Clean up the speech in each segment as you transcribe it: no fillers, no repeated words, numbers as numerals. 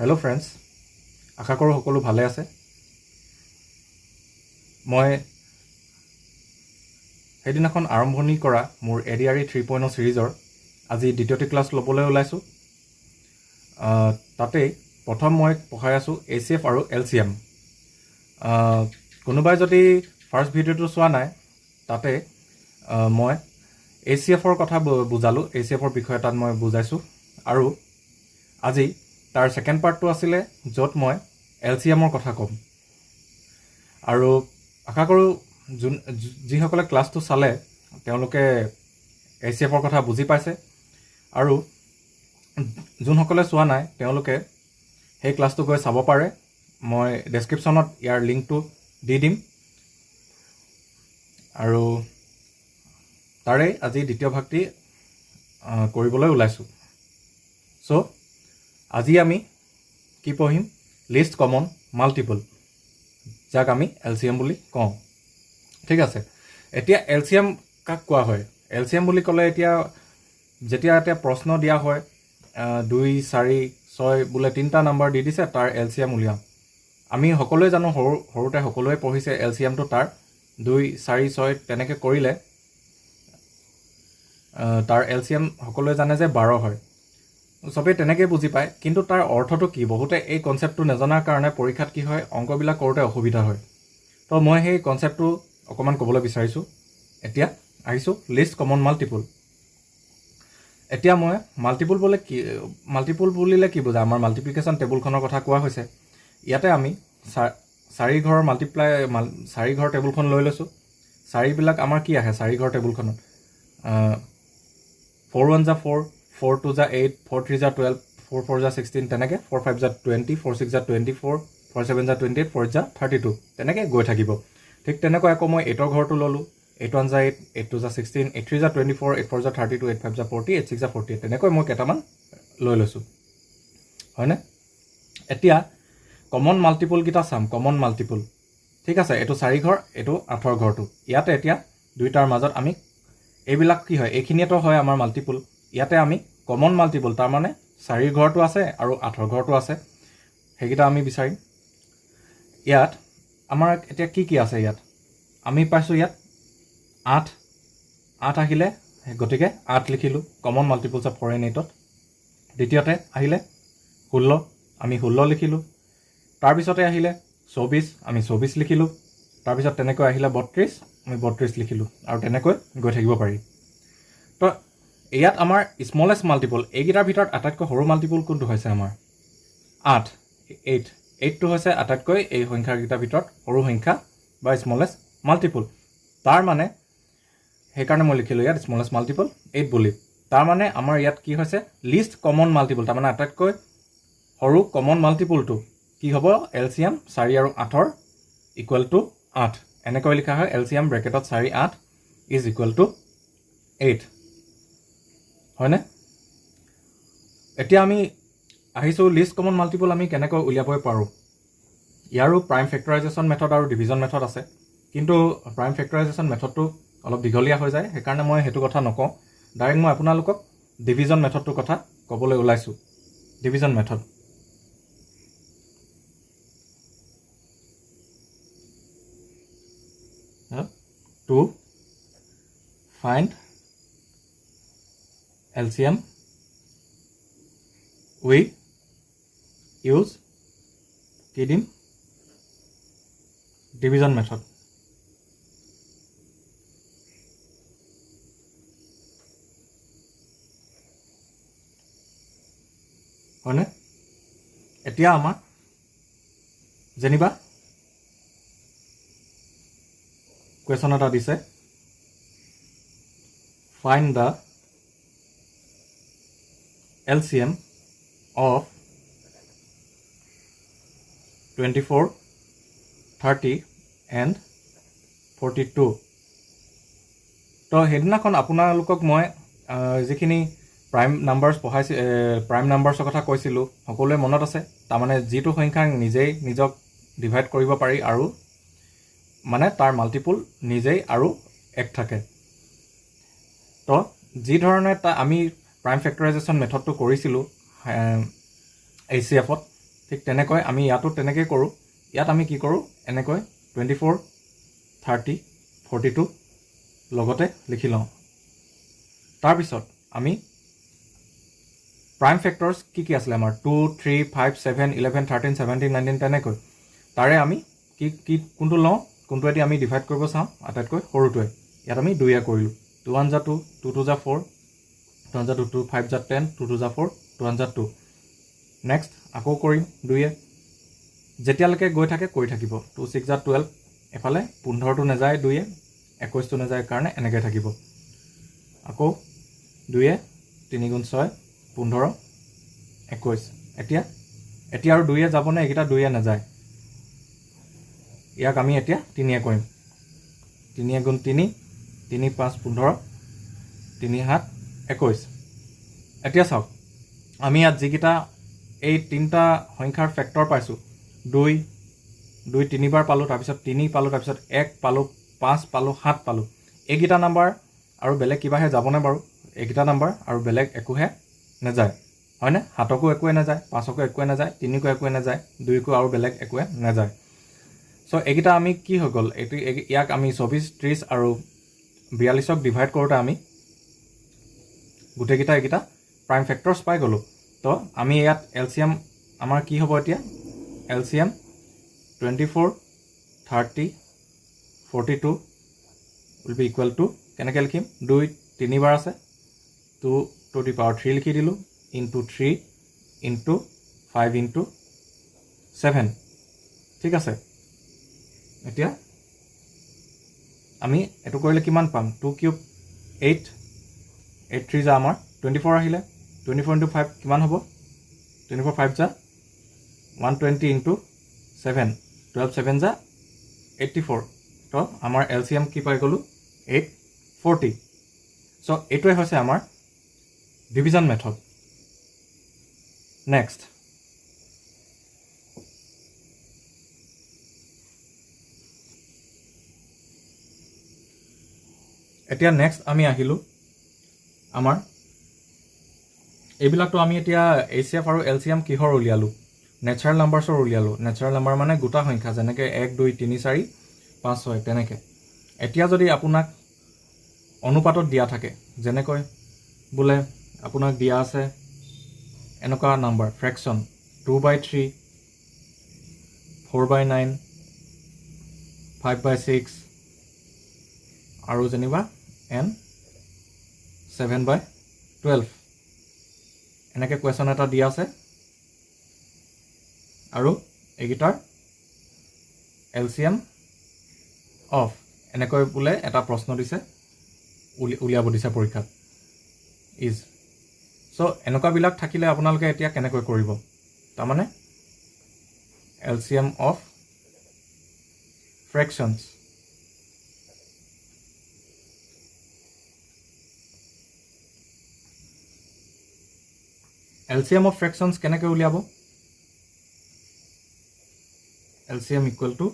Hello' friends, আশা কৰোঁ সকলো ভালে আছে। মই সেইদিনাখন আৰম্ভণি কৰা মোৰ এডিআৰই 3.0 ছিৰিজৰ আজি দ্বিতীয়টি ক্লাছ ল'বলৈ ওলাইছোঁ। তাতেই প্ৰথম মই পঢ়াই আছোঁ ACF আৰু LCM। কোনোবাই যদি ফাৰ্ষ্ট ভিডিঅ'টো চোৱা নাই, তাতে মই ACFৰ কথা বুজালোঁ, ACFৰ বিষয়ে তাত মই বুজাইছোঁ। আৰু আজি তাৰ ছেকেণ্ড পাৰ্টটো আছিলে য'ত মই LCMৰ কথা ক'ম। আৰু আশা কৰোঁ যিসকলে ক্লাছটো চালে তেওঁলোকে ACFৰ কথা বুজি পাইছে, আৰু যোনসকলে চোৱা নাই তেওঁলোকে সেই ক্লাছটো গৈ চাব পাৰে। মই ডেছক্ৰিপশ্যনত ইয়াৰ লিংকটো দি দিম। আৰু তাৰে আজি দ্বিতীয় ভাগটি কৰিবলৈ ওলাইছোঁ। চ' আজি আমি কি পঢ়িম? লিষ্ট কমন মাল্টিপল, যাক আমি LCM বুলি কওঁ। ঠিক আছে, এতিয়া LCM কাক কোৱা হয়? LCM বুলি ক'লে যেতিয়া প্ৰশ্ন দিয়া হয় 2, 4, 6 বোলে 3টা নাম্বাৰ দি দিছে, তাৰ LCM উলিয়াম। আমি সকলোৱে জানো, সৰুতে সকলোৱে পঢ়িছে LCMটো তাৰ 2, 4, 6 তেনেকৈ কৰিলে তাৰ LCM সকলোৱে জানে যে 12 হয়। চবেই তেনেকৈ বুজি পায়, কিন্তু তাৰ অৰ্থটো কি? বহুতে এই কনচেপ্টটো নজনাৰ কাৰণে পৰীক্ষাত কি হয়, অংকবিলাক কৰোঁতে অসুবিধা হয়। তো মই সেই কনচেপ্টটো অকণমান ক'বলৈ বিচাৰিছোঁ। এতিয়া আহিছোঁ লিষ্ট কমন মাল্টিপুল। এতিয়া মই মাল্টিপুল বুলিলে কি বুজা? আমাৰ মাল্টিপ্লিকেশ্যন টেবুলখনৰ কথা কোৱা হৈছে। ইয়াতে আমি 4 ঘৰৰ 4 ঘৰ টেবুলখন লৈ লৈছোঁ। 4বিলাক আমাৰ কি আহে 4 ঘৰ টেবুলখনত? 4 1 যা 4, 4 2 যা 8, 4 3 যা 12, 4 4 যা 16, তেনেকৈ 4 5 যা 20, 4 6 যা 24, 4 7 যা 28, 4 যা 32, তেনেকৈ গৈ থাকিব। ঠিক তেনেকৈ আকৌ মই 8ৰ ঘৰটো ল'লোঁ। 8 1 যা 8, 8 2 যা 16, 8 3 যা 24, 8 4 যা 32, 8 5 যা 40, 8 6 যা 48, তেনেকৈ মই কেইটামান লৈ লৈছোঁ, হয়নে? এতিয়া কমন মাল্টিপুলকেইটা চাম। কমন মাল্টিপুল, ঠিক আছে, এইটো 4 ঘৰ, এইটো 8ৰ ঘৰটো। ইয়াতে এতিয়া দুইটাৰ মাজত আমি এইবিলাক কি হয়? এইখিনিয়েতো হয় আমাৰ মাল্টিপুল। ইয়াতে আমি কমন মাল্টিপুল, তাৰমানে 4 ঘৰটো আছে আৰু 8ৰ ঘৰটো আছে, সেইকেইটা আমি বিচাৰিম। ইয়াত আমাৰ এতিয়া কি আছে? ইয়াত আমি পাইছোঁ ইয়াত 8 আহিলে, গতিকে 8 লিখিলোঁ কমন মাল্টিপুলছ অফ 4 and 8ত। দ্বিতীয়তে আহিলে 16, আমি 16 লিখিলোঁ। তাৰপিছতে আহিলে 24, আমি 24 লিখিলোঁ। তাৰপিছত তেনেকৈ আহিলে 32, আমি 32 লিখিলোঁ, আৰু তেনেকৈ গৈ থাকিব পাৰি। তো ইয়াত আমাৰ স্মলেষ্ট মাল্টিপুল, এইকেইটাৰ ভিতৰত আটাইতকৈ সৰু মাল্টিপুল কোনটো হৈছে? আমাৰ 8টো হৈছে আটাইতকৈ এই সংখ্যাকেইটাৰ ভিতৰত সৰু সংখ্যা বা স্মলেষ্ট মাল্টিপুল। তাৰ মানে সেইকাৰণে মই লিখিলোঁ ইয়াত স্মলেষ্ট মাল্টিপুল 8 বুলি। তাৰ মানে আমাৰ ইয়াত কি হৈছে? লিষ্ট কমন মাল্টিপুল, তাৰমানে আটাইতকৈ সৰু কমন মাল্টিপুলটো কি হ'ব? LCM 4 আৰু 8ৰ ইকুৱেল টু 8, এনেকৈ লিখা হয়। LCM ব্ৰেকেটত 4 8 ইজ ইকুৱেল টু 8, হয়নে? এতিয়া আমি আহিছোঁ লিষ্ট কমন মাল্টিপুল আমি কেনেকৈ উলিয়াব পাৰোঁ। ইয়াৰো প্ৰাইম ফেক্টৰাইজেশ্যন মেথড আৰু ডিভিজন মেথড আছে, কিন্তু প্ৰাইম ফেক্টৰাইজেশ্যন মেথডটো অলপ দীঘলীয়া হৈ যায়, সেইকাৰণে মই সেইটো কথা নকওঁ। ডাইৰেক্ট মই আপোনালোকক ডিভিজন মেথডটোৰ কথা ক'বলৈ ওলাইছোঁ। Division method, to find LCM we use কি দিম? Division method. হয়নে? এতিয়া আমাৰ যেনিবা কুৱেশ্যন এটা দিছে, find the LCM of 24, 30 and 42. তো সেইদিনাখন আপোনালোকক মই যিখিনি প্ৰাইম নাম্বাৰ্ছ পঢ়াইছোঁ, প্ৰাইম নাম্বাৰ্ছৰ কথা কৈছিলোঁ, সকলোৱে মনত আছে। তাৰমানে যিটো সংখ্যা নিজেই নিজক ডিভাইড কৰিব পাৰি, আৰু মানে তাৰ মাল্টিপুল নিজেই আৰু 1 থাকে। তো যি ধৰণে আমি প্ৰাইম ফেক্টৰাইজেশ্যন মেথডটো কৰিছিলোঁ ACFত, ঠিক তেনেকৈ আমি ইয়াতো তেনেকৈ কৰোঁ ইয়াত আমি কি কৰোঁ এনেকৈ 24 30 42 লগতে লিখি লওঁ তাৰপিছত আমি প্ৰাইম ফেক্টৰছ কি আছিলে আমাৰ 2 3 5 7 11 13 17 19 তেনেকৈ তাৰে আমি কি কোনটো লওঁ কোনটোৱেদি আমি ডিভাইড কৰিব চাওঁ আটাইতকৈ সৰুটোৱে ইয়াত আমি 2 কৰিলোঁ 2 1 2 2 2 4 2 1 2 2 5 10 2 2 4 2 1 2 নেক্সট আকৌ কৰিম 2 যেতিয়ালৈকে গৈ থাকে কৰি থাকিব 2 6 12 এফালে 15টো নাযায় 2 21টো নাযায় কাৰণে এনেকৈ থাকিব আকৌ 2 3 গুণ 6 15 21 এতিয়া আৰু 2 যাবনে এইকেইটা 2 নাযায় ইয়াক আমি এতিয়া 3 কৰিম 3 গুণ 3 3 5 15 3 7 21 এতিয়া চাওক আমি ইয়াত যিকেইটা এই তিনিটা সংখ্যাৰ ফেক্টৰ পাইছোঁ 2 তিনিবাৰ পালোঁ তাৰপিছত 3 পালোঁ তাৰপিছত 1 পালোঁ 5 পালোঁ 7 পালোঁ এইকেইটা নাম্বাৰ আৰু বেলেগ কিবাহে যাবনে বাৰু এইকেইটা নাম্বাৰ আৰু বেলেগ একোহে নাযায় হয়নে 7কো একোৱে নাযায় 5কো একোৱে নাযায় 3কো একোৱে নাযায় 2কো আৰু বেলেগ একোৱে নাযায় সো এইকেইটা আমি কি হৈ গ'ল এইটো ইয়াক আমি 24 30 আৰু 42ক ডিভাইড কৰোঁতে আমি গোটেইকেইটা এইকেইটা প্ৰাইম ফেক্টৰছ পাই গ'লোঁ তো আমি ইয়াত এলচিএম আমাৰ কি হ'ব এতিয়া LCM 24 30 42 will be equal to কেনেকৈ লিখিম 2 তিনিবাৰ আছে 2 to the power 3 লিখি দিলোঁ into 3 into 5 into 7 ঠিক আছে এতিয়া আমি এইটো কৰিলে কিমান পাম 2 কিউব 8 8 3 যা আমাৰ 24 আহিলে 24 into 5 কিমান হ'ব 24 5 যা 120 into 7 12 7 যা 84 তো আমাৰ এলচিএম কি পাই গ'লোঁ 840 সো এইটোৱে হৈছে আমাৰ ডিভিজন মেথড নেক্সট এতিয়া নেক্সট আমি আহিলোঁ আমাৰ এইবিলাকতো আমি এতিয়া এইচচিএফ আৰু এলচিএম কিহৰ উলিয়ালোঁ নেচাৰেল নাম্বাৰছৰ উলিয়ালোঁ নেচাৰেল নাম্বাৰ মানে গোটা সংখ্যা যেনেকৈ 1 2 3 4 5 6 তেনেকৈ এতিয়া যদি আপোনাক অনুপাতত দিয়া থাকে যেনেকৈ বোলে আপোনাক দিয়া আছে এনেকুৱা নাম্বাৰ ফ্ৰেকশ্যন 2/3 4/9 5/6 আৰু যেনিবা n 7/12 এনেকৈ কুৱেশ্যন এটা দিয়া আছে আৰু এইকেইটাৰ এলচিএম অফ এনেকৈ বোলে এটা প্ৰশ্ন দিছে উলিয়াব দিছে পৰীক্ষাত ইজ সো এনেকুৱাবিলাক থাকিলে আপোনালোকে এতিয়া কেনেকৈ কৰিব তাৰমানে এলচিএম অফ ফ্ৰেকশ্যনছ এলচিএম অফ ফ্ৰেকশ্যনছ কেনেকৈ উলিয়াব এলচিএম ইকুৱেল টু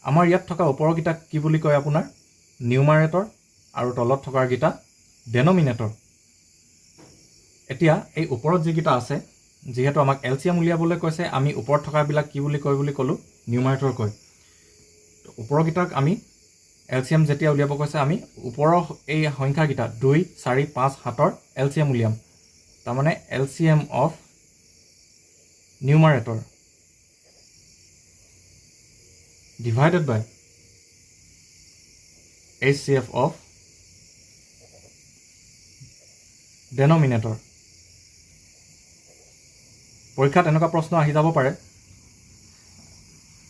আমাৰ ইয়াত থকা ওপৰকেইটা কি বুলি কয় আপোনাৰ নিউমাৰেটৰ আৰু তলত থকাৰকেইটা ডেনমিনেটৰ এতিয়া এই ওপৰত যিকেইটা আছে যিহেতু আমাক এলচিএম উলিয়াবলৈ কৈছে আমি ওপৰত থকাবিলাক কি বুলি কয় বুলি ক'লোঁ নিউমাৰেটৰ কয় ওপৰকেইটাক আমি এলচিএম যেতিয়া উলিয়াব কৈছে আমি ওপৰৰ এই সংখ্যাকেইটা 2 4 5 7ৰ এলচিএম উলিয়াম তাৰমানে LCM of numerator divided by HCF of denominator পৰীক্ষাত এনেকুৱা প্ৰশ্ন আহি যাব পাৰে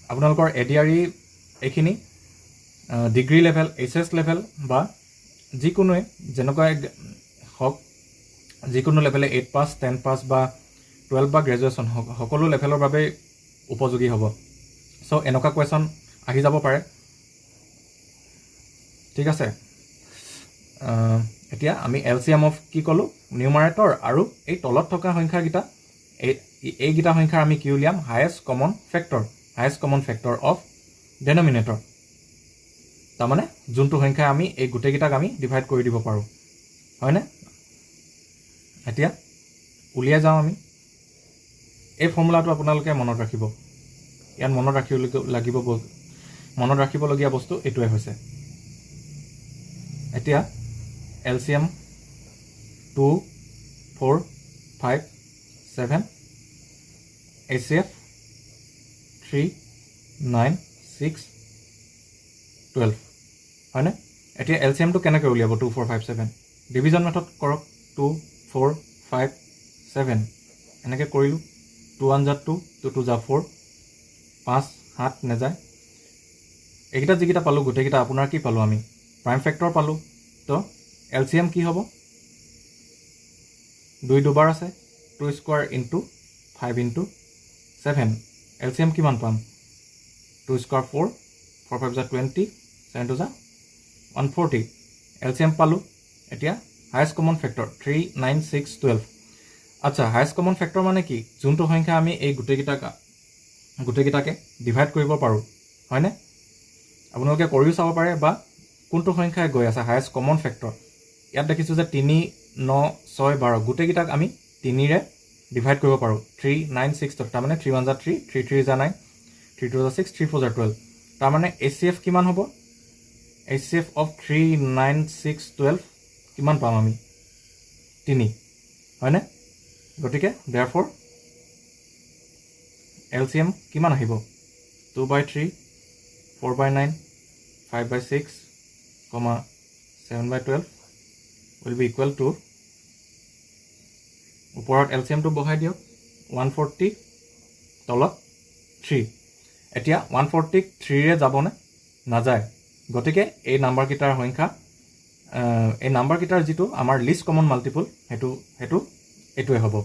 আপোনালোকৰ এডিআৰই এইখিনি ডিগ্ৰী লেভেল এইচএছ লেভেল বা যিকোনোৱে যেনেকুৱা হওক যিকোনো লেভেলে 8 পাছ 10 পাছ বা 12 বা গ্ৰেজুৱেশ্যন সকলো লেভেলৰ বাবে উপযোগী হ'ব সো এনেকুৱা কুৱেশ্যন আহি যাব পাৰে ঠিক আছে এতিয়া আমি এলচিএম অফ কি ক'লোঁ নিউমাৰেটৰ আৰু এই তলত থকা সংখ্যাকেইটা এইকেইটা সংখ্যাৰ আমি কি উলিয়াম হায়েষ্ট কমন ফেক্টৰ অফ ডেনমিনেটৰ তাৰমানে যোনটো সংখ্যা আমি এই গোটেইকেইটাক আমি ডিভাইড কৰি দিব পাৰোঁ হয়নে এতিয়া উলিয়াই যাওঁ আমি এই ফৰ্মুলাটো আপোনালোকে মনত ৰাখিব ইয়াত মনত ৰাখিবলগীয়া বস্তু এইটোৱে হৈছে এতিয়া LCM 2 4 5 7 HCF 3 9 6 12 হয়নে এতিয়া LCM টো কেনেকৈ উলিয়াব 2 4 5 7 ডিভিজন মেথড কৰক 2 4 5 7 এনেকৈ কৰিলো 2 1 2 2 2 4 5 7 নেযায় এইকেইটা যিকেইটা পালো গোটেইকেইটা আপোনাৰ কি পালো আমি প্ৰাইম ফেক্টৰ পালো তো LCM কি হ'ব 2 দুবাৰ আছে 2 স্কয়াৰ ইনটু 5 ইনটু 7 LCM কিমান পাম 2 স্কয়াৰ 4 4 5 20 7 2 140 LCM পালো এতিয়া হাইয়েস্ট কমন ফেক্টৰ 3 9 6 12 আচ্ছা হাইয়েস্ট কমন ফেক্টৰ মানে কি যোনটো সংখ্যা আমি এই গোটেইকেইটাকে ডিভাইড কৰিব পাৰো হয়নে আপোনালোকে কৰিও চাব পাৰে বা কোনটো সংখ্যাই গৈ আছে হাইয়েস্ট কমন ফেক্টৰ ইয়াত দেখিছো যে 3 9 6 12 গোটেইকেইটাক আমি 3 ৰে ডিভাইড কৰিব পাৰো 3 9 6 তাৰ মানে 3 1 3 3 3 9 3 2 6 3 4 12 তাৰ মানে HCF কিমান হ'ব HCF of 3 9 6 12 কিমান পাম আমি 3 হয়নে গটিকে therefore LCM কিমান আহিব 2/3 4/9 5/6 7/12 will be equal to ওপৰত LCM টো বহাই দিয়ক 140 তলত 3 এতিয়া 140 3 ৰে যাবনে নাযায় গটিকে এই নাম্বাৰ কিটাৰ সংখ্যা এই নাম্বাৰ কিটাৰ যেটো আমাৰ লিষ্ট কমন মাল্টিপল হেতু এটোৱে হ'ব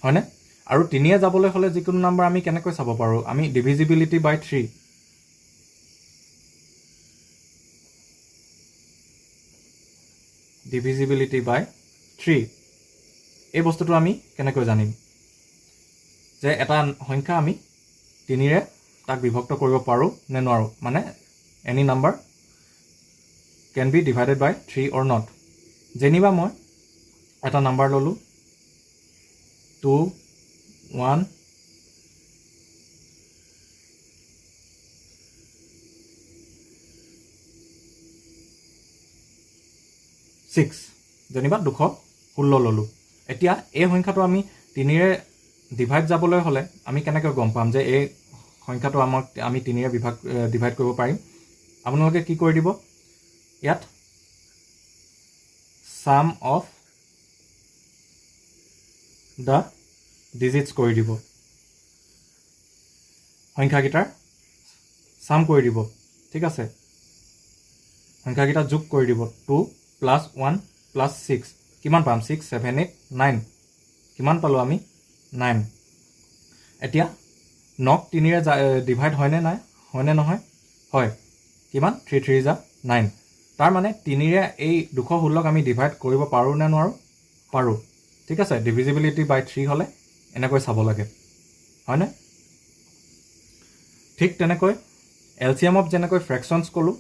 হয়নে আৰু 3 এ যাবলৈ হলে যিকোনো নাম্বাৰ আমি কেনেকৈ চাব পাৰো আমি ডিভিজিবিলিটি বাই 3 ডিভিজিবিলিটি বাই 3 এই বস্তুটো আমি কেনেকৈ জানিম যে এটা সংখ্যা আমি 3 ৰে তাক বিভক্ত কৰিব পাৰো নে নোৱাৰো মানে any number can be divided by 3 or not যেনিবা মই এটা নাম্বাৰ ললো 2 1 6 যেনিবা 216 ললো এতিয়া এই সংখ্যাটো আমি 3 ৰে ডিভাইড যাবলৈ হলে আমি কেনেকৈ গম পাম যে এই সংখ্যাটো আমি 3 ৰে ডিভাইড কৰিব পাৰিম আপোনালোকে কি কৰি দিব ইয়াত sum of the digits কৰি দিব সংখ্যাকেইটাৰ sum কৰি দিব ঠিক আছে সংখ্যাকেইটা যোগ কৰি দিব 2 + 1 + 6 কিমান পাম 6 7 8 9 কিমান পালো আমি 9 এতিয়া নক 3 ৰে ডিভাইড হয় নে নাই হয় নে নহয় হয় কিমান 3 3 * 9 তাৰ মানে 3 ৰে এই 216 আমি ডিভাইড কৰিব পাৰো নে নোৱাৰো পাৰো ঠিক আছে ডিভিজিবিলিটি বাই 3 হলে এনেকৈ চাব লাগে হয়নে ঠিক তেনেকৈ LCM অফ যেনেকৈ ফ্ৰেকশনছ কলো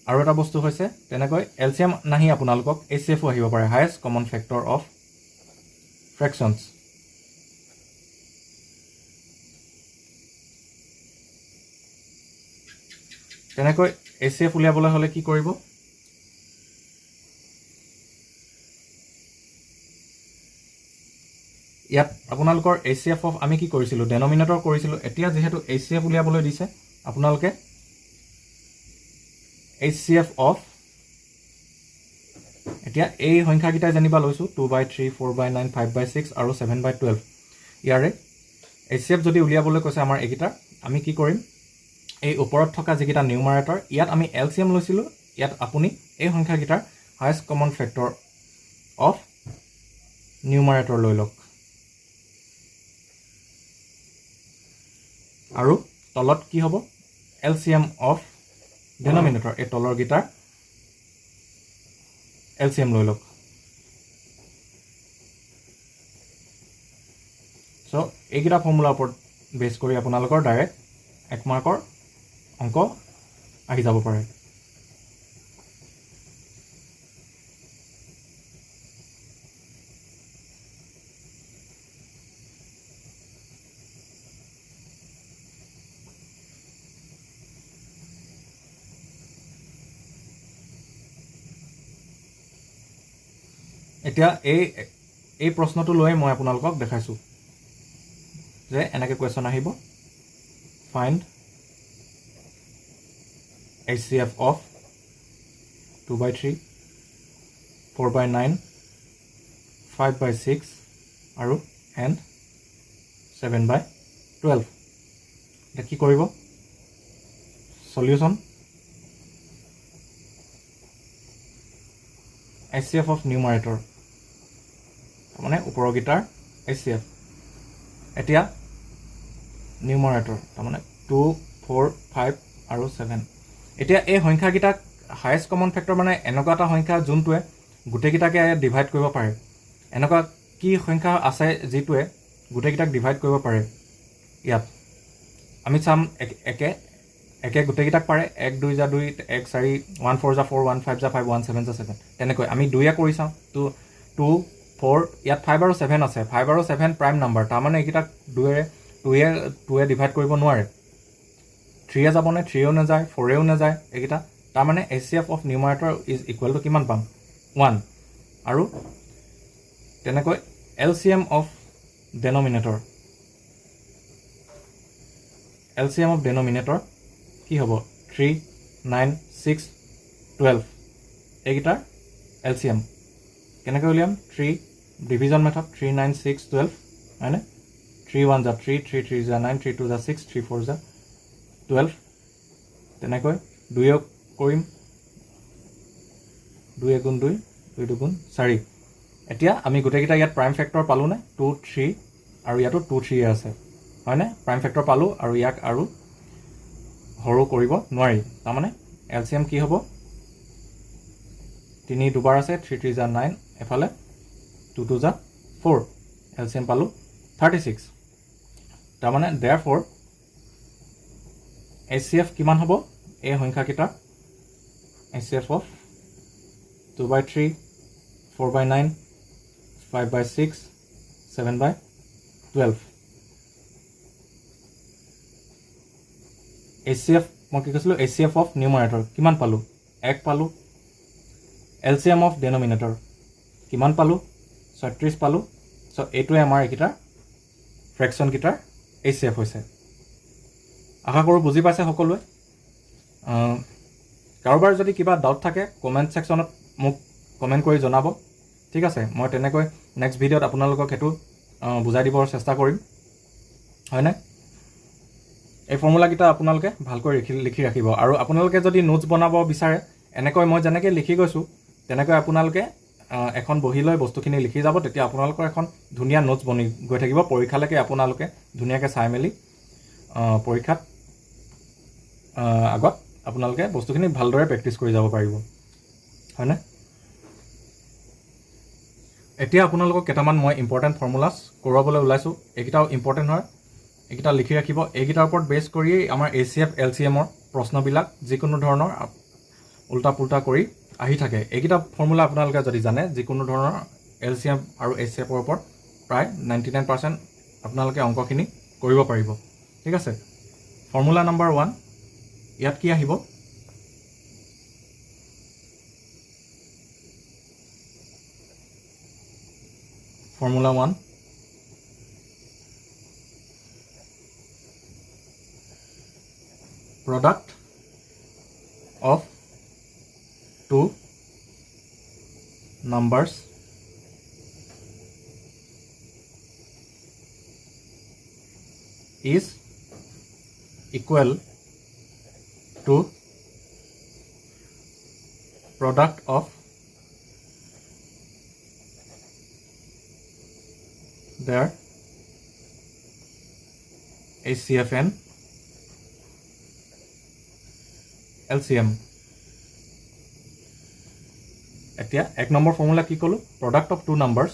আৰু এটা বস্তু হৈছে তেনেকৈ LCM নাহি আপোনালোকক HCF আহিব পাৰে হাইয়েস্ট কমন ফেক্টৰ অফ ফ্ৰেকশনছ তেনেকৈ HCF উলিয়াবলৈ হলে কি কৰিব ইয়াত আপোনালোকৰ HCF অফ আমি কি কৰিছিলো ডেনোমিনেটৰ কৰিছিলো এতিয়া যেহেতু HCF উলিয়াবলৈ দিছে আপোনালোকে HCF অফ এতিয়া এই সংখ্যাকেইটা জানিবা লৈছো 2/3 4/9 5/6 আৰু 7/12 ইয়াৰে HCF যদি উলিয়াবলৈ কৈছে আমাৰ এইকেইটা আমি কি কৰিম এই ওপৰত থকা যিকেইটা নিউমাৰেটৰ ইয়াত আমি LCM লৈছিলো ইয়াত আপুনি এই সংখ্যাকেইটাৰ হাইয়েস্ট কমন ফেক্টৰ অফ নিউমাৰেটৰ লৈ লওক আৰু তলত কি হ'ব LCM অফ ডিনোমিনেটৰ এই তলৰ গিটাৰ LCM লৈ লওক সো এইকেইটা ফৰ্মুলাৰ ওপৰত বেছ কৰি আপোনালোকৰ ডাইৰেক্ট 1 মাৰ্কৰ অংক আহি যাব পাৰে এতিয়া এই প্ৰশ্নটো লৈ মই আপোনালোকক দেখাইছোঁ যে এনেকৈ কুৱেশ্যন আহিব ফাইণ্ড HCF of 2/3 4/9 5/6 আৰু and 7/12 এতিয়া কি কৰিব সলিউশ্যন HCF of numerator মানে ওপৰগিটাৰ HCF এতিয়া নিউমাৰেটৰ তাৰমানে 2 4 5 আৰু 7 এতিয়া এই সংখ্যাকেইটাক হায়েষ্ট কমন ফেক্টৰ মানে এনেকুৱা এটা সংখ্যা যোনটোৱে গোটেইকেইটাকে ডিভাইড কৰিব পাৰে এনেকুৱা কি সংখ্যা আছে যিটোৱে গোটেইকেইটাক ডিভাইড কৰিব পাৰে ইয়াত আমি চাম একে গোটেইকেইটাক পাৰে 1 2 যা 2 1 4 1 4 যা 4 1 5 যা 5 1 7 যা 7 তেনেকৈ আমি 2 কৰি চাওঁ 2 4 ইয়াত 5 আৰু 7 আছে 5 আৰু 7 প্ৰাইম নাম্বাৰ তাৰমানে এইকেইটাক 2 ডিভাইড কৰিব নোৱাৰে 3 যাবনে 3ও নাযায় 4ও নাযায় এইকেইটা তাৰমানে HCF of numerator is equal to কিমান পাম 1 আৰু তেনেকৈ LCM অফ ডেনমিনেটৰ কি হ'ব 3 9 6 12 এইকেইটাৰ LCM কেনেকৈ উলিয়াম 3 ডিভিজন মেথড 3 9 6 12 হয়নে 3 1 যা 3 3 3 যা 9 3 2 যা 6 3 4 যা 12 তেনেকৈ 2 কৰিম 2 গুণ 2 2 গুণ 4 এতিয়া আমি গোটেইকেইটা ইয়াত প্ৰাইম ফেক্টৰ পালোঁ নে 2 3 আৰু ইয়াতো 2 3 আছে হয়নে প্ৰাইম ফেক্টৰ পালোঁ আৰু ইয়াক আৰু সৰু কৰিব নোৱাৰি তাৰমানে LCM কি হ'ব 3 দুবাৰ আছে 3 3 যা 9 এফালে 2 2 যা 4 LCM পালোঁ 36 তাৰমানে therefore HCF কিমান হ'ব এই সংখ্যাকেইটা HCF of 2/3 4/9 5/6 7/12 HCF মই কি কৈছিলোঁ HCF of numerator কিমান পালোঁ 1 পালোঁ LCM of denominator কিমান পালোঁ 36 পালোঁ চ' এইটোৱে আমাৰ এইকেইটাৰ ফ্ৰেকশ্যনকেইটাৰ HCF হৈছে আশা কৰোঁ বুজি পাইছে সকলোৱে কাৰোবাৰ যদি কিবা ডাউট থাকে কমেণ্ট ছেকশ্যনত মোক কমেণ্ট কৰি জনাব ঠিক আছে মই তেনেকৈ নেক্সট ভিডিঅ'ত আপোনালোকক সেইটো বুজাই দিবৰ চেষ্টা কৰিম হয়নে এই ফৰ্মুলাকেইটা আপোনালোকে ভালকৈ লিখি ৰাখিব আৰু আপোনালোকে যদি নোটছ বনাব বিচাৰে এনেকৈ মই যেনেকৈ লিখি গৈছোঁ তেনেকৈ আপোনালোকে এখন বহি লৈ বস্তুখিনি লিখি যাব তেতিয়া আপোনালোকৰ এখন ধুনীয়া নোটছ বনি গৈ থাকিব পৰীক্ষালৈকে আপোনালোকে ধুনীয়াকৈ চাই মেলি পৰীক্ষাত আগত আপোনালোকে বস্তুখিনি ভালদৰে প্ৰেক্টিছ কৰি যাব পাৰিব হয়নে এতিয়া আপোনালোকক কেইটামান মই ইম্পৰ্টেণ্ট ফৰ্মুলাছ কৰোৱাবলৈ ওলাইছোঁ এইকেইটাও ইম্পৰ্টেণ্ট হয় এইকেইটা লিখি ৰাখিব এইকেইটাৰ ওপৰত বেছ কৰিয়েই আমাৰ HCF LCMৰ প্ৰশ্নবিলাক যিকোনো ধৰণৰ উল্টা পুল্টা কৰি আহি থাকে এইকেইটা ফৰ্মুলা আপোনালোকে যদি জানে যিকোনো ধৰণৰ LCM আৰু HCFৰ ওপৰত প্ৰায় 99% আপোনালোকে অংকখিনি কৰিব পাৰিব ঠিক আছে ফৰ্মুলা নম্বৰ 1 ইয়াত কি আহিব formula 1 product of two numbers is equal to product of their HCF and LCM এতিয়া এক নম্বৰ ফৰ্মুলা কি ক'লো product of two numbers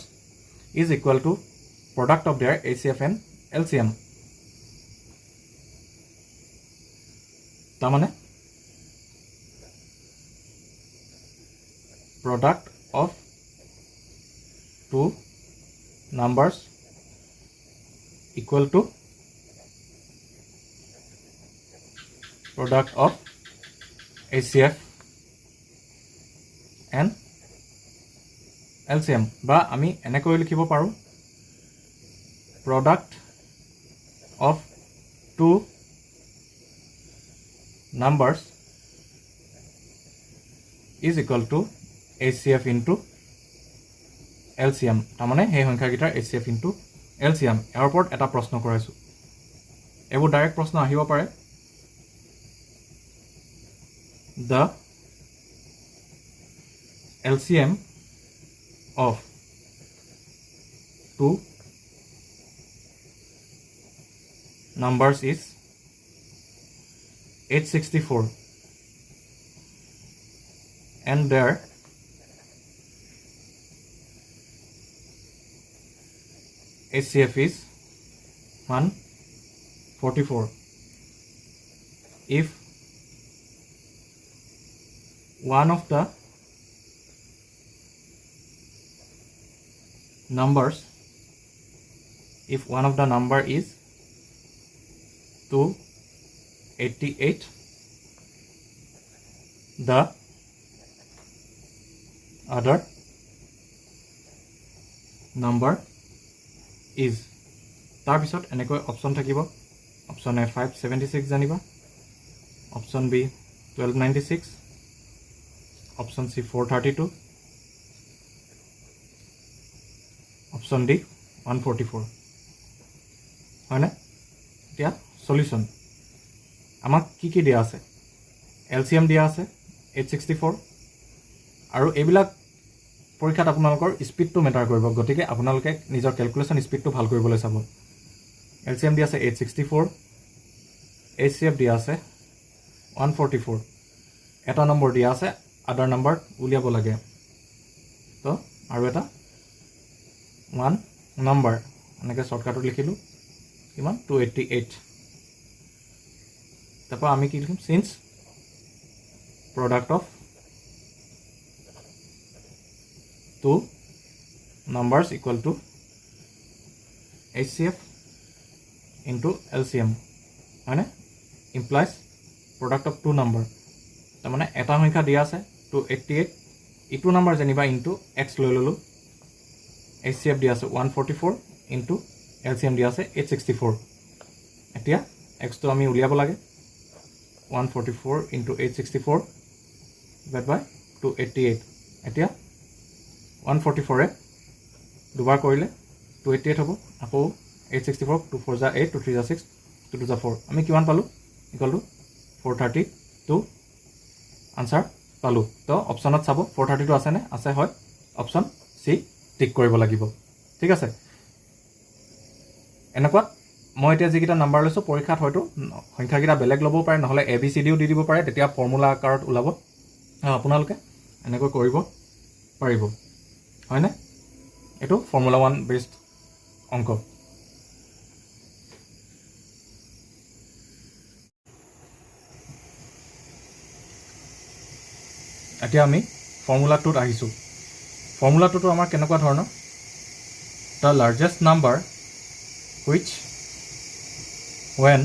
is equal to product of their HCF and LCM তাৰমানে product of two numbers equal to product of HCF and LCM বা আমি এনেকৈ লিখিব পাৰোঁ product of two numbers is equal to HCF into LCM তাৰমানে সেই সংখ্যাকেইটাৰ HCF into LCM ইয়াৰ ওপৰত এটা প্ৰশ্ন কৰাইছোঁ এইবোৰ ডাইৰেক্ট প্ৰশ্ন আহিব পাৰে the LCM of two numbers is 864 and their HCF is 144. If one of the numbers is 288, the other number is তাৰপিছত এনেকৈ অপশ্যন থাকিব অপশ্যন এ 576 জানিবা অপশ্যন বি 1296 অপশ্যন সি 432 অপশ্যন ডি 144 হয়নে এতিয়া সলিউশন আমাক কি দিয়া আছে LCM দিয়া আছে 864 আৰু এইবিলাক পৰীক্ষাত আপোনালোকৰ স্পিডটো মেটাৰ কৰিব গতিকে আপোনালোকে নিজৰ ক্যালকুলেশন স্পিডটো ভাল কৰিবলৈ চাব LCM দিয়া আছে 864 HCF দিয়া আছে 144 এটা নম্বৰ দিয়া আছে আদাৰ নম্বৰ উলিয়াব লাগে তো আৰু এটা 1 নম্বৰ এনেকৈ শৰ্টকাটত লিখিলো কিমান 288 তারপর আমি কি লিখিম since product of two numbers equal to HCF into LCM মানে implies product of two number তাৰ মানে এটা সংখ্যা দিয়া আছে 288 ইটো নাম্বাৰ জানিবা ইনটু x লৈ ললো HCF দিয়া আছে 144 ইনটু LCM দিয়া আছে 864 এতিয়া x তো আমি উলিয়াব লাগে 144 into 864 divided by 288 এতিয়া 144 দুবাৰ কৰিলে 288 হ'ব আকৌ 864 2 4 যা 8 2 3 যা 6 2 2 যা 4 আমি কিমান পালো ইকুয়াল টু 432 আনসার পালো তো অপশনত চাব 432 আছে নে আছে হয় অপশন সি টিক কৰিব লাগিব ঠিক আছে এনেকুৱা মই এতিয়া যিকিটা নাম্বাৰ লৈছো পৰীক্ষাত হয়তো সংখ্যাকিটা বেলেগ ল'ব পাৰে নহলে ABCDও দি দিব পাৰে তেতিয়া ফৰ্মুলা আকাৰত ওলাব আপোনালোকে এনেকৈ কৰিব পাৰিব হয় না এটো ফৰ্মুলা 1 বেসড অংক এতিয়া আমি ফৰ্মুলা 2 ত আহিছো ফৰ্মুলা 2 টো আমাৰ কেনেকুৱা ধৰণৰ the largest number which when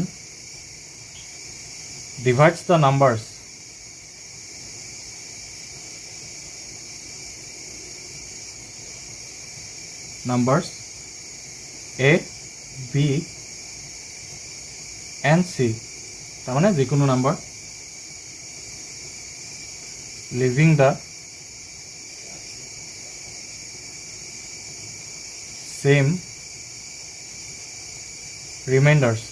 divides the numbers A, B and C তাৰমানে যিকোনো number leaving the same remainders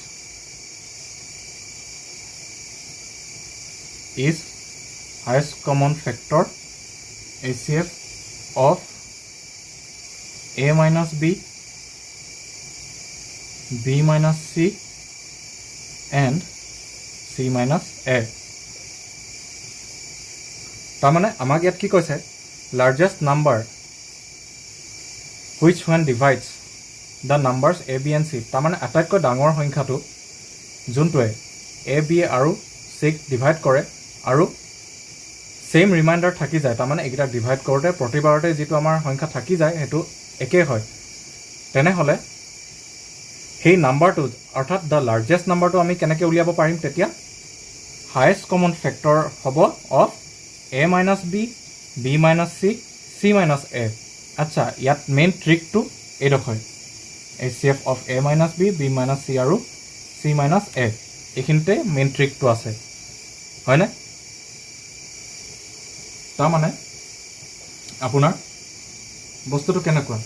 is highest common factor HCF of A minus B, B minus C and C minus A তাৰমানে আমাক ইয়াত কি কৈছে largest number which when divides the numbers A, B and C তাৰমানে আটাইতকৈ ডাঙৰ সংখ্যাটো যোনটোৱে A, B আৰু C ডিভাইড কৰে আৰু সেম ৰিমাইন্ডাৰ থাকি যায় তাৰমানে একিটা ডিভাইড কৰোতে প্ৰতিবাৰতে যেটো আমাৰ সংখ্যা থাকি যায় হেতু একে হয় তেনে হলে সেই নাম্বাৰটো অৰ্থাৎ the largest নাম্বাৰটো আমি কেনেকৈ উলিয়াব পাৰিম তেতিয়া highest common factor হ'ব of A minus B, B minus C, C minus A আচ্ছা ইয়াত মেইন ট্ৰিকটো এইডোখৰ HCF of A minus B B minus C আৰু C মাইনাছ A এইখিনিতে মেইন ট্ৰিকটো আছে হয়নে তাৰমানে আপোনাৰ বস্তুটো কেনেকুৱা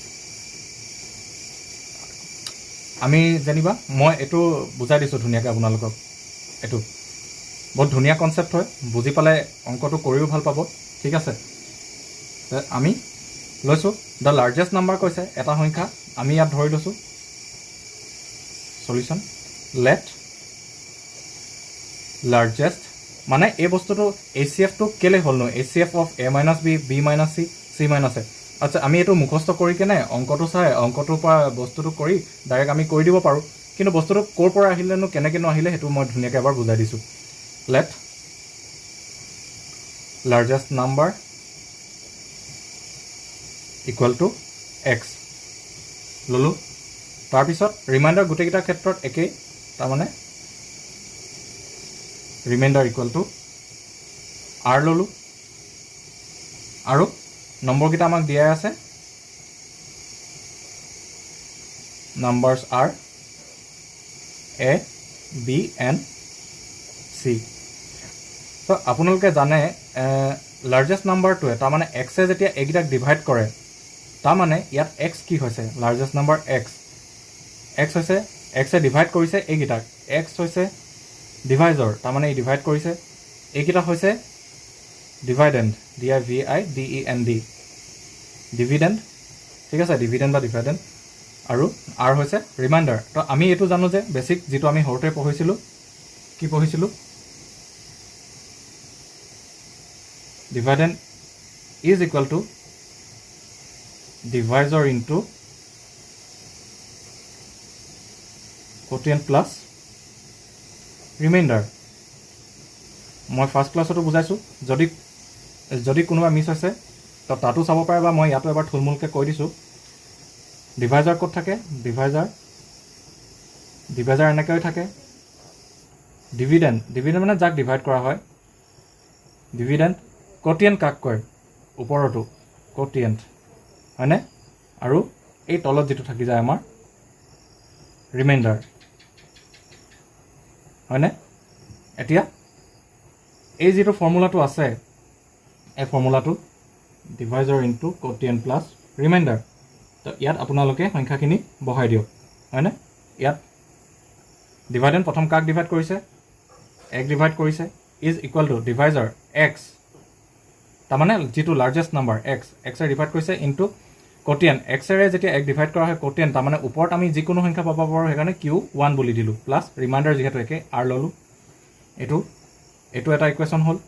আমি যেনিবা মই এইটো বুজাই দিছোঁ ধুনীয়াকৈ আপোনালোকক এইটো বহুত ধুনীয়া কনচেপ্ট হয় বুজি পালে অংকটো কৰিও ভাল পাব ঠিক আছে আমি লৈছোঁ দ্য লাৰ্জেষ্ট নাম্বাৰ কৈছে এটা সংখ্যা আমি ইয়াত ধৰি লৈছোঁ সলিউশ্যন লেট লাৰ্জেষ্ট মানে এই বস্তুটো HCFটো কেলৈ হ'লনো HCF of A minus B B minus C C minus A আচ্ছা আমি এইটো মুখস্থ কৰি কেনে অংকটো চাই অংকটোৰ পৰা বস্তুটো কৰি ডাইৰেক্ট আমি কৰি দিব পাৰোঁ কিন্তু বস্তুটো ক'ৰ পৰা আহিলেনো কেনেকৈনো আহিলে সেইটো মই ধুনীয়াকৈ এবাৰ বুজাই দিছোঁ let largest number equal to X ল'লোঁ তাৰপিছত ৰিমাইণ্ডাৰ গোটেইকেইটাৰ ক্ষেত্ৰত একেই তাৰমানে ৰিমাইণ্ডাৰ ইকুৱেল টু R ল'লোঁ আৰু নম্বৰকেইটা আমাক দিয়াই আছে numbers R A B and C তো আপোনালোকে জানে লাৰ্জেষ্ট নাম্বাৰটোৱে তাৰমানে এক্সে যেতিয়া এইকেইটাক ডিভাইড কৰে তাৰমানে ইয়াত এক্স কি হৈছে লাৰ্জেষ্ট নাম্বাৰ এক্স হৈছে এক্সে ডিভাইড কৰিছে এইকেইটাক এক্স হৈছে ডিভাইজৰ তাৰমানে ই ডিভাইড কৰিছে এইকেইটা হৈছে ডিভাইডেণ্ট DIVIDEND ডিভিডেণ্ট ঠিক আছে ডিভিডেণ্ট বা ডিভাইডেণ্ট আৰু আৰ হৈছে ৰিমাইণ্ডাৰ তো আমি এইটো জানো যে বেছিক যিটো আমি সৰুতে পঢ়িছিলোঁ কি পঢ়িছিলোঁ dividend is equal to divisor into quotient plus remainder মই ফাৰ্ষ্ট ক্লাছতো বুজাইছোঁ যদি কোনোবা মিছ হৈছে তো তাতো চাব পাৰে বা মই ইয়াতো এবাৰ থুলমূলকৈ কৈ দিছোঁ ডিভাইজাৰ ক'ত থাকে ডিভাইজাৰ এনেকৈ থাকে ডিভিডেণ্ট মানে যাক ডিভাইড কৰা হয় ডিভিডেণ্ট কোটিয়েণ্ট কাক কয় ওপৰতো কোটিয়েণ্ট হয়নে আৰু এই তলত যিটো থাকি যায় আমাৰ ৰিমাইণ্ডাৰ হয়নে এতিয়া এই যিটো ফৰ্মুলাটো আছে এই ফৰ্মুলাটো ডিভাইজাৰ ইনটু কোটিয়েণ্ট প্লাছ ৰিমাইণ্ডাৰ তো ইয়াত আপোনালোকে সংখ্যাখিনি বহাই দিয়ক হয়নে ইয়াত ডিভাইডেণ্ট প্ৰথম কাক ডিভাইড কৰিছে এক ডিভাইড কৰিছে ইজ ইকুৱেল টু ডিভাইজাৰ এক্স তাৰমানে যিটো লাৰ্জেষ্ট নাম্বাৰ এক্সে ডিভাইড কৰিছে ইনটু কোটিয়েণ্ট এক্সেৰে যেতিয়া এক ডিভাইড কৰা হয় কোটিয়েণ্ট তাৰমানে ওপৰত আমি যিকোনো সংখ্যা পাব পাৰোঁ সেইকাৰণে Q1 বুলি দিলোঁ প্লাছ ৰিমাইণ্ডাৰ যিহেতু একে আৰ ল'লোঁ এইটো এটা ইকুৱেশ্যন হ'ল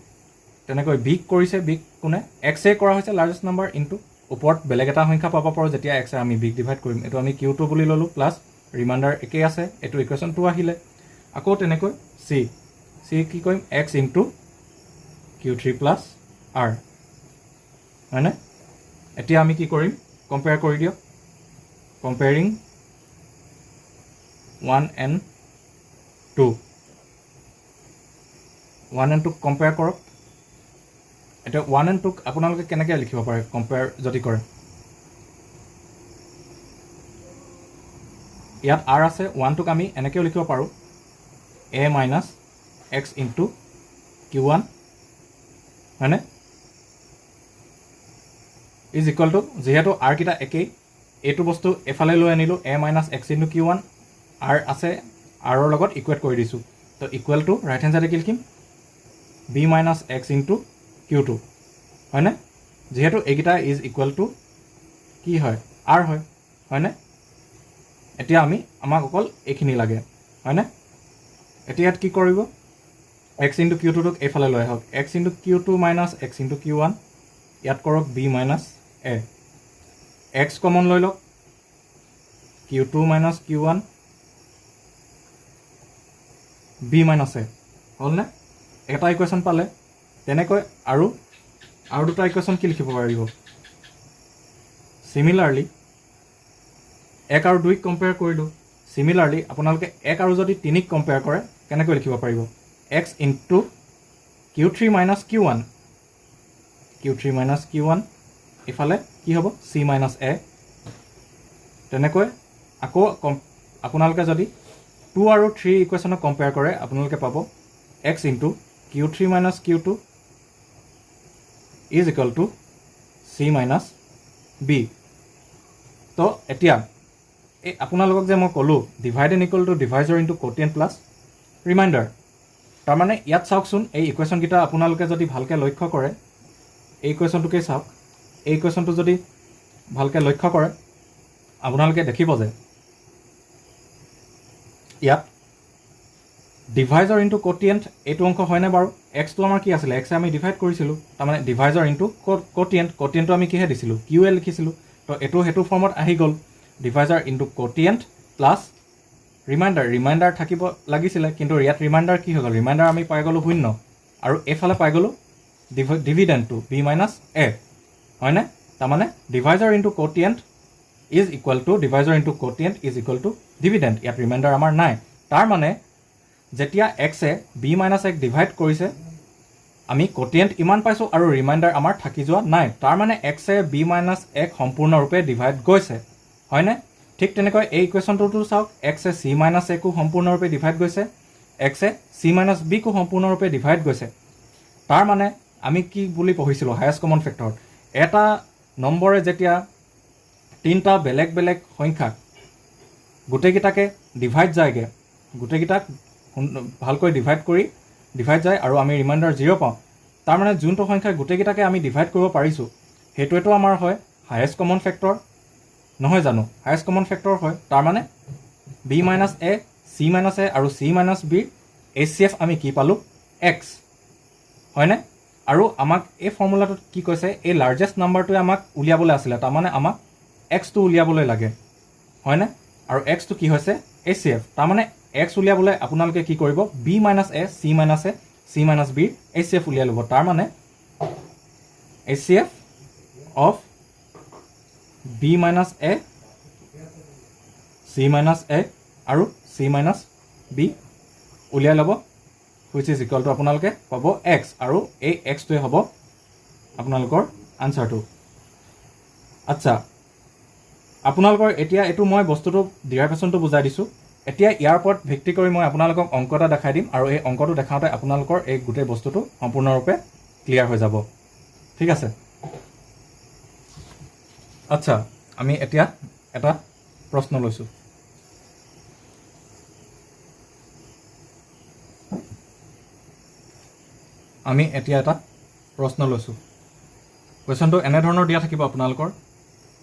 তেনেকৈ বিক কৰিছে বিক কোনে এক্সে কৰা হৈছে লাৰ্জেষ্ট নাম্বাৰ ইনটু ওপৰত বেলেগ এটা সংখ্যা পাব পাৰোঁ যেতিয়া এক্সে আমি বিক ডিভাইড কৰিম এইটো আমি Q2 বুলি ল'লোঁ প্লাছ ৰিমাইণ্ডাৰ একেই আছে এইটো ইকুৱেশ্যন 2 আহিলে আকৌ তেনেকৈ চি কি কৰিম x into Q3 plus R হয়নে এতিয়া আমি কি কৰিম কম্পেয়াৰ কৰি দিয়ক কম্পেয়াৰিং 1 and 2 1 and 2 কম্পেয়াৰ কৰক এতিয়া 1 and 2 আপোনালোকে কেনেকৈ লিখিব পাৰে কম্পেয়াৰ যদি কৰে ইয়াত আৰ আছে 1 টোক আমি এনেকৈও লিখিব পাৰোঁ A minus x into Q1 হয়নে ইজ ইকুৱেল টু যিহেতু আৰ কেইটা একেই এইটো বস্তু এফালে লৈ আনিলোঁ A minus x into Q1 R আছে আৰৰ লগত ইকুৱেট কৰি দিছোঁ তো ইকুৱেল টু ৰাইট হেণ্ড চাইডে কি লিখিম B minus x into Q2 হয়নে যিহেতু এইকেইটা ইজ ইকুৱেল টু কি হয় আৰ হয় হয়নে এতিয়া আমাক অকল এইখিনি লাগে হয়নে এতিয়া ইয়াত কি কৰিব এক্স ইনটু Q2টোক এইফালে লৈ আহক x into Q2 minus x into Q1 ইয়াত কৰক B minus A x common লৈ লওক Q2 minus Q1 B minus A হ'লনে এটা ইকুৱেশ্যন পালে তেনেকৈ আৰু দুটা ইকুৱেশ্যন কি লিখিব পাৰিব চিমিলাৰলি 1 আৰু 2ক কম্পেয়াৰ কৰিলোঁ চিমিলাৰলি আপোনালোকে 1 আৰু যদি 3ক কম্পেয়াৰ কৰে কেনেকৈ লিখিব পাৰিব x into Q3 minus Q1 ইফালে কি হ'ব চি মাইনাছ এ তেনেকৈ আকৌ আপোনালোকে যদি 2 আৰু 3 ইকুৱেশ্যনক কম্পেয়াৰ কৰে আপোনালোকে পাব x into Q3 minus Q2 is equal to c minus b তো এতিয়া এই আপোনালোকক যে মই ক'লোঁ dividend equal to divisor into quotient plus remainder তাৰমানে ইয়াত চাওকচোন এই ইকুৱেশ্যনকেইটা আপোনালোকে যদি ভালকৈ লক্ষ্য কৰে এই ইকুৱেশ্যনটোকেই চাওক এই ইকুৱেশ্যনটো যদি ভালকৈ লক্ষ্য কৰে আপোনালোকে দেখিব যে ইয়াত ডিভাইজৰ ইনটু কোটিয়েণ্ট এইটো অংশ হয়নে বাৰু এক্সটো আমাৰ কি আছিলে এক্সে আমি ডিভাইড কৰিছিলোঁ তাৰমানে ডিভাইজৰ ইনটু কোটিয়েণ্টটো আমি কিহে দিছিলোঁ কিউ এ লিখিছিলোঁ তো এইটো সেইটো ফৰ্মত আহি গ'ল ডিভাইজাৰ ইনটু কোটিয়েণ্ট প্লাছ ৰিমাইণ্ডাৰ থাকিব লাগিছিলে কিন্তু ইয়াত ৰিমাইণ্ডাৰ কি হৈ গ'ল ৰিমাইণ্ডাৰ আমি পাই গ'লোঁ 0 আৰু এইফালে পাই গ'লোঁ ডিভিডেণ্টটো বি মাইনাছ এ হয়নে তাৰমানে divisor into quotient is equal to divisor into quotient is equal to dividend ইয়াত ৰিমাইণ্ডাৰ আমাৰ নাই তাৰমানে যেতিয়া এক্সে বি মাইনাছ এক ডিভাইড কৰিছে আমি কোটিয়েণ্ট ইমান পাইছোঁ আৰু ৰিমাইণ্ডাৰ আমাৰ থাকি যোৱা নাই তাৰমানে এক্সে বি মাইনাছ এক সম্পূৰ্ণৰূপে ডিভাইড গৈছে হয়নে ঠিক তেনেকৈ এই ইকুৱেশ্যনটোতো চাওক এক্সে চি মাইনাছ একো সম্পূৰ্ণৰূপে ডিভাইড গৈছে এক্সে চি মাইনাছ বিকো সম্পূৰ্ণৰূপে ডিভাইড গৈছে তাৰমানে আমি কি বুলি পঢ়িছিলোঁ হায়েষ্ট কমন ফেক্টৰ এটা নম্বৰে যেতিয়া তিনিটা বেলেগ বেলেগ সংখ্যাক গোটেইকেইটাকে ডিভাইড যায়গৈ গোটেইকেইটাক ভালকৈ ডিভাইড যায় আৰু আমি ৰিমাইণ্ডাৰ 0 পাওঁ তাৰমানে যোনটো সংখ্যা গোটেইকেইটাকে আমি ডিভাইড কৰিব পাৰিছোঁ সেইটোৱেতো আমাৰ হয় হায়েষ্ট কমন ফেক্টৰ নহয় জানো হায়েষ্ট কমন ফেক্টৰ হয় তাৰমানে B minus a c minus a আৰু চি মাইনাছ বিৰ HCF আমি কি পালোঁ এক্স হয়নে আৰু আমাক এই ফৰ্মুলাটোত কি কৈছে এই লাৰ্জেষ্ট নাম্বাৰটোৱে আমাক উলিয়াবলৈ আছিলে তাৰমানে আমাক এক্সটো উলিয়াবলৈ লাগে হয়নে আৰু এক্সটো কি হৈছে HCF তাৰমানে এক্স উলিয়াবলৈ আপোনালোকে কি কৰিব b minus a c minus বিৰ HCF উলিয়াই ল'ব তাৰমানে HCF of b minus a c minus a আৰু চি মাইনাছ বি উলিয়াই ল'ব হুইচ ইজ ইকুৱেল টু আপোনালোকে পাব এক্স আৰু এই এক্সটোৱে হ'ব আপোনালোকৰ আনচাৰটো আচ্ছা আপোনালোকৰ এতিয়া এইটো মই বস্তুটো ডিৰাইভেশ্যনটো বুজাই দিছোঁ এতিয়া ইয়াৰ ওপৰত ভিত্তি কৰি মই আপোনালোকক অংক এটা দেখাই দিম আৰু এই অংকটো দেখাওঁতে আপোনালোকৰ এই গোটেই বস্তুটো সম্পূৰ্ণৰূপে ক্লিয়াৰ হৈ যাব ঠিক আছে আচ্ছা আমি এতিয়া এটা প্ৰশ্ন লৈছোঁ কুৱেশ্যনটো এনেধৰণৰ দিয়া থাকিব আপোনালোকৰ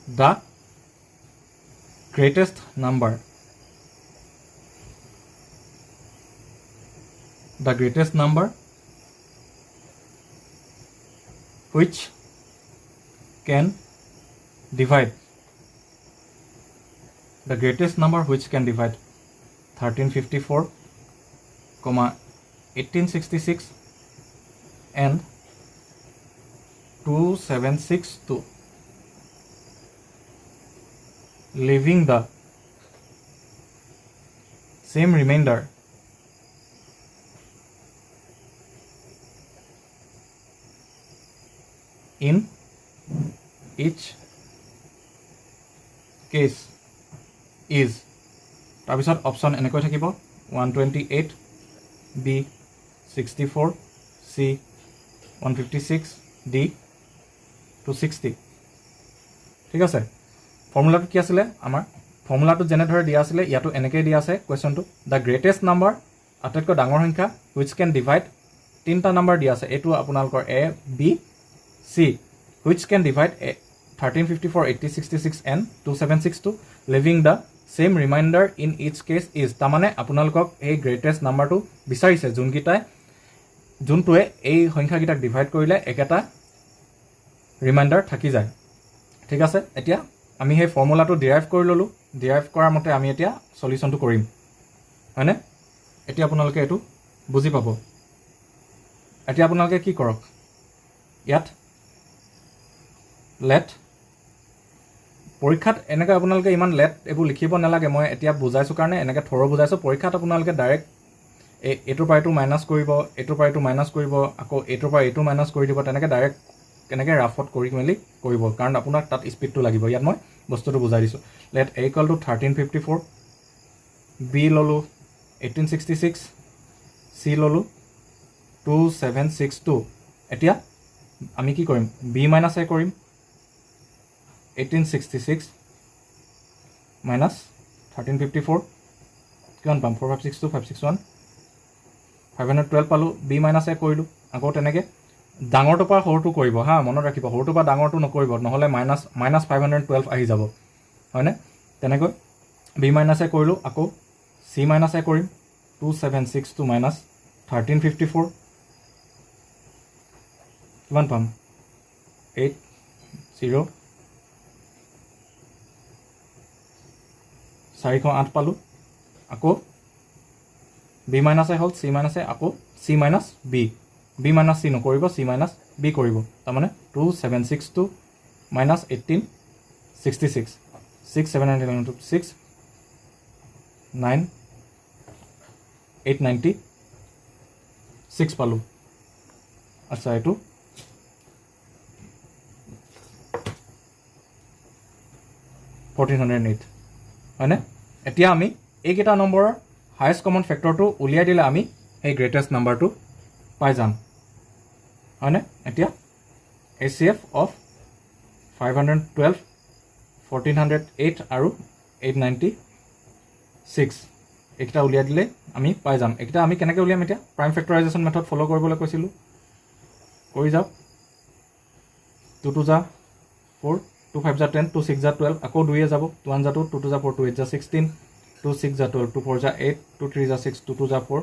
the greatest number which can divide 1354, 1866 and 2762 leaving the same remainder in each case is তাৰপিছত অপশ্যন এনেকৈ থাকিব 128 B 64 C 156 D 260 ঠিক আছে ফৰ্মুলাটো কি আছিলে আমাৰ ফৰ্মুলাটো যেনেদৰে দিয়া আছিলে ইয়াতো এনেকৈ দিয়া আছে কুৱেশ্যনটো দ্য গ্ৰেটেষ্ট নাম্বাৰ আটাইতকৈ ডাঙৰ সংখ্যা হুইচ কেন ডিভাইড তিনিটা নাম্বাৰ দিয়া আছে এইটো আপোনালোকৰ A B C which can divide 1354, 8066 and 2762 leaving the same remainder in each case is তাৰমানে আপোনালোকক এই গ্ৰেটেষ্ট নাম্বাৰটো বিচাৰিছে যোনটোৱে এই সংখ্যাকেইটাক ডিভাইড কৰিলে একেটা ৰিমাইণ্ডাৰ থাকি যায় ঠিক আছে এতিয়া আমি সেই ফৰ্মুলাটো ডিৰাইভ কৰি ল'লোঁ ডিৰাইভ কৰাৰ মতে আমি এতিয়া সলিউশ্যনটো কৰিম হয়নে এতিয়া আপোনালোকে এইটো বুজি পাব এতিয়া আপোনালোকে কি কৰক ইয়াত লেট পৰীক্ষাত এনেকৈ আপোনালোকে ইমান লেট এইবোৰ লিখিব নালাগে মই এতিয়া বুজাইছোঁ কাৰণে এনেকৈ থৰ বুজাইছোঁ পৰীক্ষাত আপোনালোকে ডাইৰেক্ট এইটোৰ পৰা এইটো মাইনাছ কৰিব এইটোৰ পৰা এইটো মাইনাছ কৰিব আকৌ এইটোৰ পৰা এইটো মাইনাছ কৰি দিব তেনেকৈ ডাইৰেক্ট কেনেকৈ ৰাফত কৰি মেলি কৰিব, কাৰণ আপোনাক তাত স্পীডটো লাগিব। ইয়াত মই বস্তুটো বুজাই দিছোঁ। Let a equal to 1354, b ল'লোঁ 1866, চি ল'লোঁ 2762। এতিয়া আমি কি কৰিম, বি মাইনাছ এ কৰিম, 1866 মাইনাছ 1354 কিমান পাম, 4562 561 512 পালোঁ। বি মাইনাছ এ কৰিলোঁ, আকৌ তেনেকৈ ডাঙৰটোৰ পৰা সৰুটো কৰিব হা, মনত ৰাখিব, সৰুটোৰ পৰা ডাঙৰটো নকৰিব, নহ'লে মাইনাছ 512 আহি যাব, হয়নে? তেনেকৈ বি মাইনাছ এ কৰিলোঁ, আকৌ চি মাইনাছ এ কৰিম, 2762 মাইনাছ 1354 কিমান পাম, 408 পালোঁ। আকৌ বি মাইনাছ এ হ'ল, চি মাইনাছ এ, আকৌ c minus b, b minus c নকৰিব, চি মাইনাছ বি কৰিব, তাৰমানে 2762 মাইনাছ 1866, 6 796 9 896 পালোঁ। আচ্ছা, এইটো 1408 হয়নে? এতিয়া আমি এইকেইটা নম্বৰৰ হায়েষ্ট কমন ফেক্টৰটো উলিয়াই দিলে আমি সেই গ্ৰেটেষ্ট নাম্বাৰটো পাই যাম, হয়নে? এতিয়া HCF অফ 512, 1408 আৰু 896 এইকেইটা উলিয়াই দিলে আমি পাই যাম। এইকেইটা আমি কেনেকৈ উলিয়াম, এতিয়া প্ৰাইম ফেক্টৰাইজেশ্যন মেথড ফ'ল' কৰিবলৈ কৈছিলোঁ, কৰি যাওক। 2 2 যা 4, 2 5 যা 10, 2 6 যা 12, আকৌ 2 যাব, 2 1 যা 2, 2 2 যা 4, 2 8 যা 16, 2 6 যা 12, 2 4 যা 8, 2 3 যা 6, 2 2 যা 4,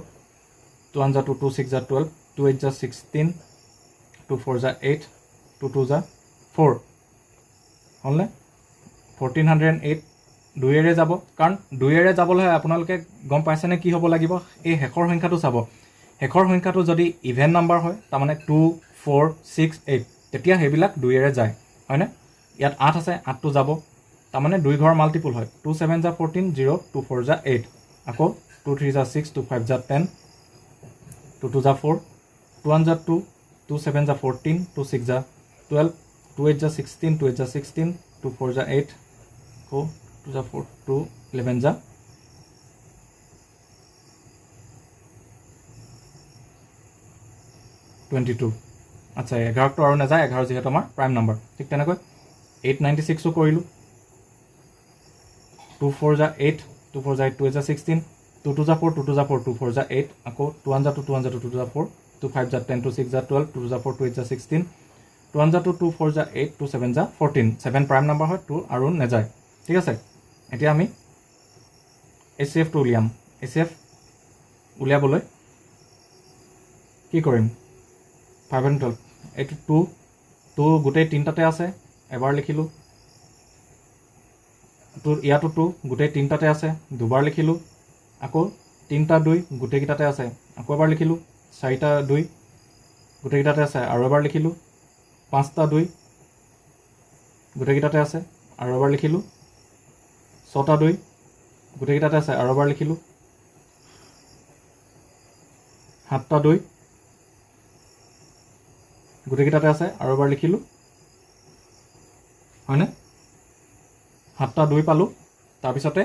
2 1 যা 2, 2 6 যা 12, 2 8 যা 16, 2 4 যা 8, 2 2 যা 4 হ'লনে? 1408 2ৰে যাব, কাৰণ 2ৰে যাবলৈ আপোনালোকে গম পাইছেনে কি হ'ব লাগিব, এই শেষৰ সংখ্যাটো চাব। শেষৰ সংখ্যাটো যদি ইভেন নাম্বাৰ হয়, তাৰমানে 2 4 6 8, তেতিয়া সেইবিলাক 2ৰে যায়, হয়নে? ইয়াত 8 আছে, 8টো যাব, তাৰমানে 2 ঘৰ মাল্টিপুল হয়। 2 7 যা 14, 0 2 4 যা 8, আকৌ 2 3 যা 6, 2 5 যা 10, 2 2 যা 4, 2 1 যা 2, 2 7 যা 14, 2 6 যা 12, 2 8 যা 16, 2 8 যা 16, 2 4 যা 8, আকৌ 2 যা 4, 2 11 যা 22। আচ্ছা, 11টো আৰু নাযায়, 11 যিহেতু আমাৰ প্ৰাইম নাম্বাৰ। ঠিক তেনেকৈ 896ও কৰিলোঁ, 2 4 যা 8, 2 4 যা 8, 2 8 যা 16, 2 2 যা 4, 2 2 যা 4, 2 4 যা 8, আকৌ 2 1 যা 2, 2 1 যা 2, 2 2 যা 4, 2 5 যা 10, 2 6 যা 12, 2 2 যা 4, 2 8 যা 16, 2 1 যা 2, 2 4 যা 8, 2 7 যা 14, 7 প্ৰাইম নাম্বাৰ হয়, 2 আৰু নাযায়। ঠিক আছে, এতিয়া আমি HCFটো উলিয়াম। HCF উলিয়াবলৈ কি কৰিম, 512, এইটো 2 গোটেই তিনিটাতে আছে, এবাৰ লিখিলোঁ। ইয়াতো 2 গোটেই তিনিটাতে আছে, দুবাৰ লিখিলোঁ। আকৌ 3টা 2 গোটেইকেইটাতে আছে, আকৌ এবাৰ লিখিলোঁ। 4টা 2 গোটেইকেইটাতে আছে, আৰু এবাৰ লিখিলোঁ। 5টা 2 গোটেইকেইটাতে আছে, আৰু এবাৰ লিখিলোঁ। 6টা 2 গোটেইকেইটাতে আছে, আৰু এবাৰ লিখিলোঁ। 7টা 2 গোটেইকেইটাতে আছে, আৰু এবাৰ লিখিলোঁ, হয়নে? 7টা 2 পালোঁ। তাৰপিছতে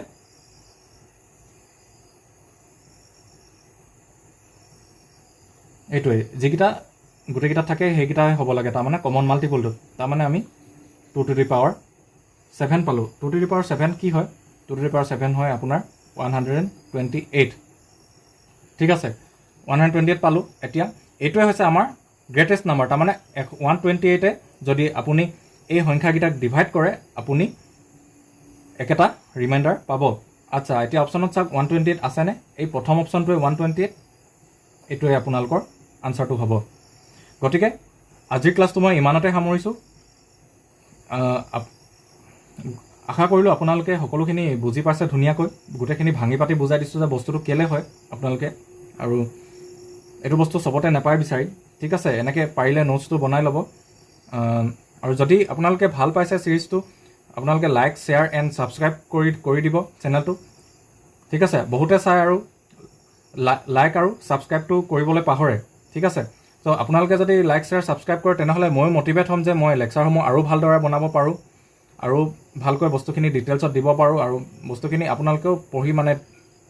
এইটোৱে, যিকেইটা গোটেইকেইটাত থাকে সেইকেইটাই হ'ব লাগে, তাৰমানে কমন মাল্টিপুলটো। তাৰমানে আমি 2 টু দি পাৱাৰ 7 পালোঁ। 2 টু দি পাৱাৰ 7 কি হয়, 2 টু দি পাৱাৰ 7 হয় আপোনাৰ 128। ঠিক আছে, 128 পালোঁ। এতিয়া এইটোৱে হৈছে আমাৰ গ্ৰেটেষ্ট নাম্বাৰ, তাৰমানে 128এ যদি আপুনি এই সংখ্যাকেইটাক ডিভাইড কৰে, আপুনি একেটা ৰিমাইণ্ডাৰ পাব। আচ্ছা, এতিয়া অপশ্যনত চাওক 128 আছেনে? এই প্ৰথম অপশ্যনটোৱে 128, এইটোৱে আপোনালোকৰ আনচাৰটো হ'ব। গতিকে আজিৰ ক্লাছটো মই ইমানতে সামৰিছোঁ। আশা কৰিলোঁ আপোনালোকে সকলোখিনি বুজি পাইছে ধুনীয়াকৈ। গোটেইখিনি ভাঙি পাতি বুজাই দিছোঁ যে বস্তুটো কেলৈ হয় আপোনালোকে, আৰু এইটো বস্তু চবতে নাপায় বিচাৰি। ঠিক আছে, এনেকৈ পাৰিলে নোটছটো বনাই ল'ব। আৰু যদি আপোনালোকে ভাল পাইছে ছিৰিজটো, আপোনালোকে লাইক শ্বেয়াৰ এণ্ড ছাবস্ক্ৰাইব কৰি দিব চেনেলটো। ঠিক আছে, বহুতে চাই আৰু লাইক আৰু ছাবস্ক্ৰাইবটো কৰিবলৈ পাহৰে। ঠিক আছে, চ' আপোনালোকে যদি লাইক শ্বেয়াৰ ছাবস্ক্ৰাইব কৰে তেনেহ'লে মই মটিভেট হ'ম যে মই লেকচাৰসমূহ আৰু ভালদৰে বনাব পাৰোঁ আৰু ভালকৈ বস্তুখিনি ডিটেইলছত দিব পাৰোঁ আৰু বস্তুখিনি আপোনালোকেও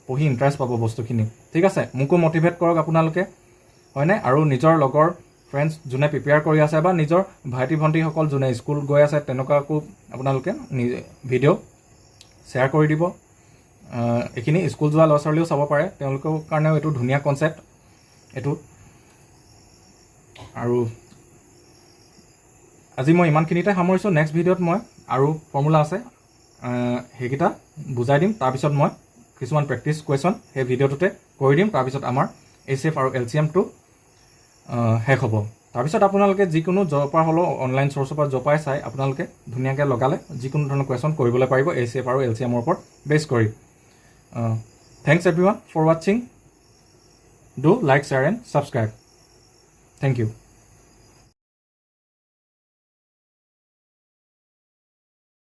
পঢ়ি ইণ্টাৰেষ্ট পাব বস্তুখিনি ঠিক আছে মোকো মটিভেট কৰক আপোনালোকে হয়নে আৰু নিজৰ লগৰ ফ্ৰেণ্ডছ যোনে প্ৰিপেয়াৰ কৰি আছে বা নিজৰ ভাইটি ভণ্টিসকল যোনে স্কুল গৈ আছে তেনেকুৱাকো আপোনালোকে ভিডিঅ' শ্বেয়াৰ কৰি দিব এইখিনি স্কুল যোৱা ল'ৰা ছোৱালীও চাব পাৰে তেওঁলোকৰ কাৰণেও এইটো ধুনীয়া কনচেপ্ট এইটো আৰু আজি মই ইমানখিনিতে সামৰিছোঁ নেক্সট ভিডিঅ'ত মই আৰু ফৰ্মুলা আছে সেইকেইটা বুজাই দিম তাৰপিছত মই কিছুমান প্ৰেক্টিছ কুৱেশ্যন সেই ভিডিঅ'টোতে কৰি দিম তাৰপিছত আমাৰ HCF আৰু LCMটো শেষ হ'ব তাৰপিছত আপোনালোকে যিকোনো য'ৰ পৰা হ'লেও অনলাইন চ'ৰ্চৰ পৰা য'ৰ পৰাই চাই আপোনালোকে ধুনীয়াকৈ লগালে যিকোনো ধৰণৰ কুৱেশ্যন কৰিবলৈ পাৰিব HCF আৰু LCMৰ ওপৰত বেছ কৰি থেংকছ এভৰিৱান ফৰ ৱাচিং do like share and subscribe thank U